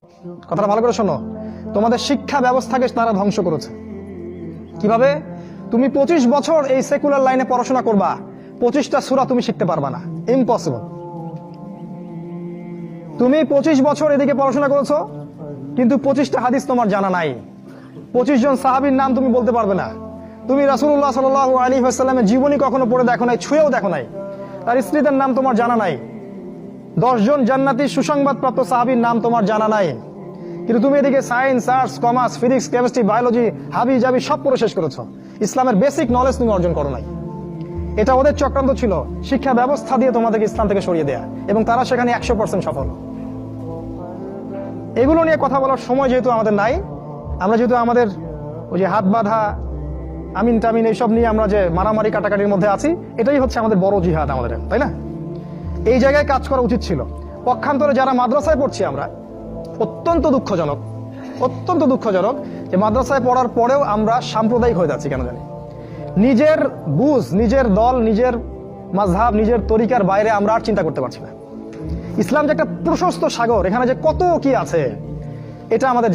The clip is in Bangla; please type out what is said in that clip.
কথাটা ভালো করে শোনো, তোমাদের শিক্ষা ব্যবস্থাকে তারা ধ্বংস করেছে। কিভাবে? তুমি 25 বছর এই সেকুলার লাইনে পড়াশোনা করবা, 25টা সূরা তুমি শিখতে পারবা না, ইম্পসিবল। তুমি 25 বছর এদিকে পড়াশোনা করেছো, কিন্তু 25টা হাদিস তোমার জানা নাই, 25 জন সাহাবীর নাম তুমি বলতে পারবে না। তুমি রাসূলুল্লাহ সাল্লাল্লাহু আলাইহি ওয়াসাল্লামের জীবনী কখনো পড়ে দেখো নাই, ছুঁয়েও দেখো নাই, তার স্ত্রীদের নাম তোমার জানা নাই, 10 জন জান্নাতি সুসংবাদপ্রাপ্ত সাহাবীর নাম তোমার জানা নাই, কিন্তু তুমি এদিকে science, arts, commerce, physics, chemistry, biology, হাবি জাবি সব পড়ে শেষ করেছো। ইসলামের বেসিক নলেজ তুমি অর্জন করো নাই। এটা ওদের চক্রান্ত ছিল, শিক্ষা ব্যবস্থা দিয়ে তোমাদেরকে ইসলাম থেকে সরিয়ে দেয়া, এবং তারা সেখানে 100% সফল। এগুলো নিয়ে কথা বলার সময় যেহেতু আমাদের নাই, আমরা যেহেতু আমাদের ওই যে হাত বাঁধা, আমিন টামিন এইসব নিয়ে আমরা যে মারামারি কাটাকাটির মধ্যে আছি, এটাই হচ্ছে আমাদের বড় জিহাদ আমাদের, তাই না? এই জায়গায় কাজ করা উচিত ছিল। পক্ষান্তরে যারা মাদ্রাসায় পড়ছি আমরা, অত্যন্ত দুঃখজনক যে মাদ্রাসায় পড়ার পরেও আমরা সাম্প্রদায়িক হয়ে যাচ্ছি কেন জানি। নিজের বুঝ, নিজের দল, নিজের মাযহাব, নিজের তরিকার বাইরে আমরা আর চিন্তা করতে পারছি না। ইসলাম যে একটা প্রশস্ত সাগর, এখানে যে কত কি আছে এটা আমাদের